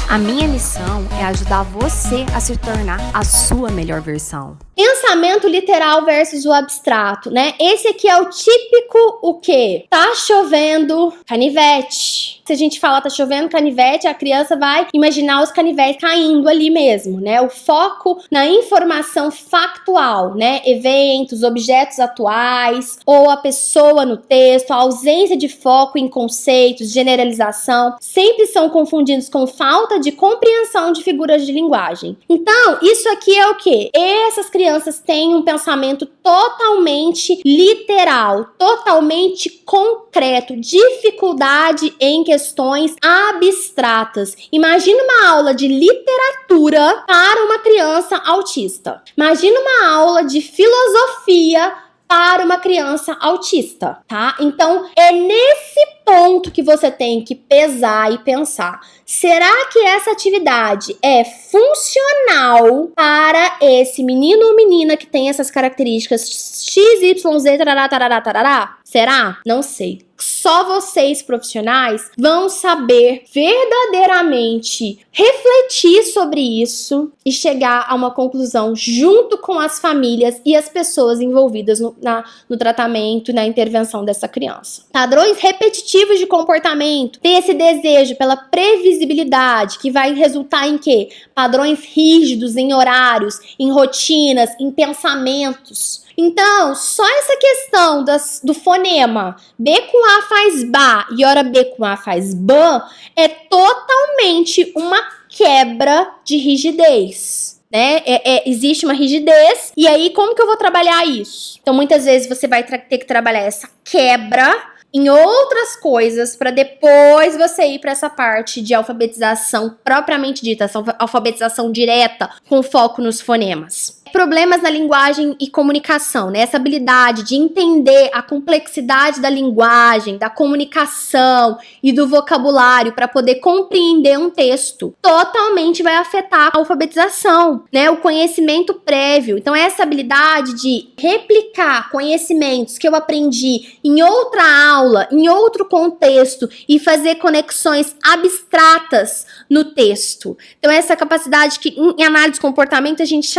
A minha missão é ajudar você a se tornar a sua melhor versão. Pensamento literal versus o abstrato, né? Esse aqui é o típico o quê? Tá chovendo canivete. Se a gente falar tá chovendo canivete, a criança vai imaginar os canivetes caindo ali mesmo, né? O foco na informação factual, né? Eventos, objetos atuais, ou a pessoa no texto, a ausência de foco em conceitos, generalização, sempre são confundidos com falta de compreensão de figuras de linguagem. Então, isso aqui é o quê? Essas crianças têm um pensamento totalmente literal, totalmente concreto, dificuldade em questões abstratas. Imagina uma aula de literatura para uma criança autista. Imagina uma aula de filosofia para uma criança autista, tá? Então, é nesse ponto que você tem que pesar e pensar. Será que essa atividade é funcional para esse menino ou menina que tem essas características X, Y, Z, tarará, tarará, tarará? Será? Não sei. Só vocês, profissionais, vão saber verdadeiramente refletir sobre isso e chegar a uma conclusão junto com as famílias e as pessoas envolvidas no tratamento e na intervenção dessa criança. Padrões repetitivos de comportamento. Tem esse desejo pela previsibilidade, que vai resultar em quê? Padrões rígidos em horários, em rotinas, em pensamentos. Então, só essa questão do fonema B com A faz ba e hora B com A faz ban é totalmente uma quebra de rigidez, né? Existe uma rigidez, e aí como que eu vou trabalhar isso? Então, muitas vezes você vai ter que trabalhar essa quebra em outras coisas para depois você ir para essa parte de alfabetização propriamente dita, essa alfabetização direta com foco nos fonemas. Problemas na linguagem e comunicação, né? Essa habilidade de entender a complexidade da linguagem, da comunicação e do vocabulário para poder compreender um texto, totalmente vai afetar a alfabetização, né? O conhecimento prévio. Então, essa habilidade de replicar conhecimentos que eu aprendi em outra aula, em outro contexto e fazer conexões abstratas no texto. Então, essa capacidade que em análise de comportamento a gente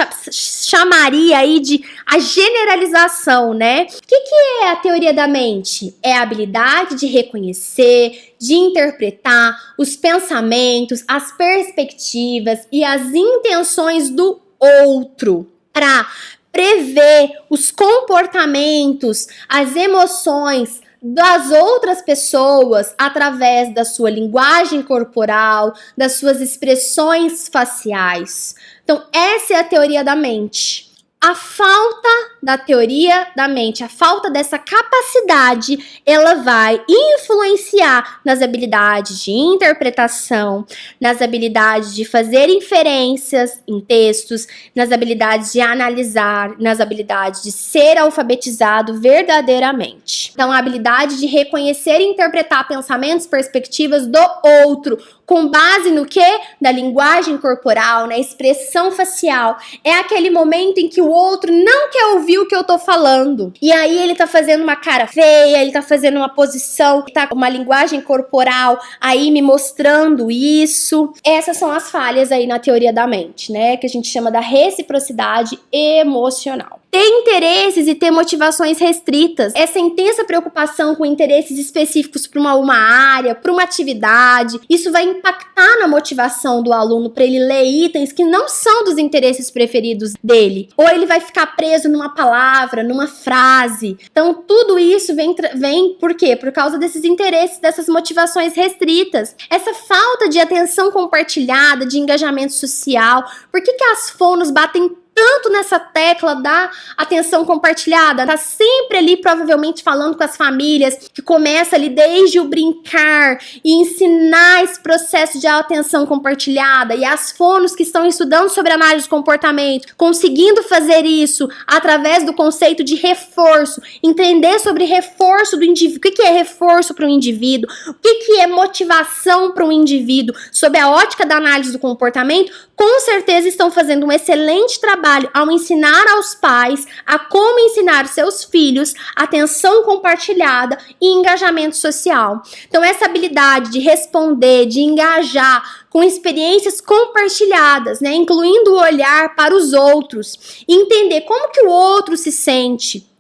chamaria aí de a generalização, né? O que é a teoria da mente? É a habilidade de reconhecer, de interpretar os pensamentos, as perspectivas e as intenções do outro para prever os comportamentos, as emoções das outras pessoas através da sua linguagem corporal, das suas expressões faciais. Então, essa é a teoria da mente. A falta da teoria da mente, a falta dessa capacidade, ela vai influenciar nas habilidades de interpretação, nas habilidades de fazer inferências em textos, nas habilidades de analisar, nas habilidades de ser alfabetizado verdadeiramente. Então, a habilidade de reconhecer e interpretar pensamentos, perspectivas do outro, com base no quê? Na linguagem corporal, na expressão facial. É aquele momento em que o outro não quer ouvir o que eu tô falando. E aí ele tá fazendo uma cara feia, ele tá fazendo uma posição, tá com uma linguagem corporal aí me mostrando isso. Essas são as falhas aí na teoria da mente, né? Que a gente chama da reciprocidade emocional. Ter interesses e ter motivações restritas. Essa intensa preocupação com interesses específicos para uma área, para uma atividade, isso vai impactar na motivação do aluno para ele ler itens que não são dos interesses preferidos dele. Ou ele vai ficar preso numa palavra, numa frase. Então, tudo isso vem por quê? Por causa desses interesses, dessas motivações restritas. Essa falta de atenção compartilhada, de engajamento social. Por que as fonos batem tanto nessa tecla da atenção compartilhada? Tá sempre ali provavelmente falando com as famílias, que começa ali desde o brincar e ensinar esse processo de atenção compartilhada, e as fonos que estão estudando sobre análise de comportamento, conseguindo fazer isso através do conceito de reforço, entender sobre reforço do indivíduo, o que é reforço para um indivíduo, o que é motivação para um indivíduo, sob a ótica da análise do comportamento, com certeza estão fazendo um excelente trabalho trabalho ao ensinar aos pais a como ensinar seus filhos atenção compartilhada e engajamento social. Então, essa habilidade de responder, de engajar com experiências compartilhadas, né, incluindo o olhar para os outros, entender como que o outro se sente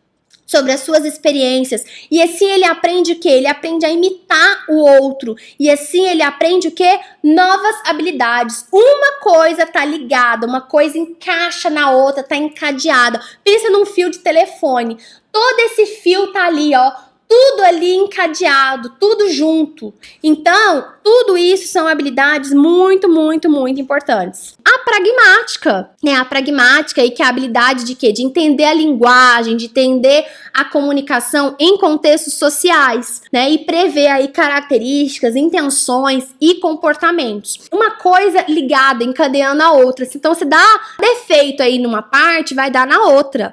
sobre as suas experiências, e assim ele aprende o quê? Ele aprende a imitar o outro, e assim ele aprende o quê? Novas habilidades. Uma coisa tá ligada, uma coisa encaixa na outra, tá encadeada. Pensa num fio de telefone, todo esse fio tá ali, ó, tudo ali encadeado, tudo junto. Então, tudo isso são habilidades muito, muito, muito importantes. A pragmática, né? A pragmática, e que é a habilidade de quê? De entender a linguagem, de entender a comunicação em contextos sociais, né? E prever aí características, intenções e comportamentos. Uma coisa ligada, encadeando a outra. Então, se dá defeito aí numa parte, vai dar na outra.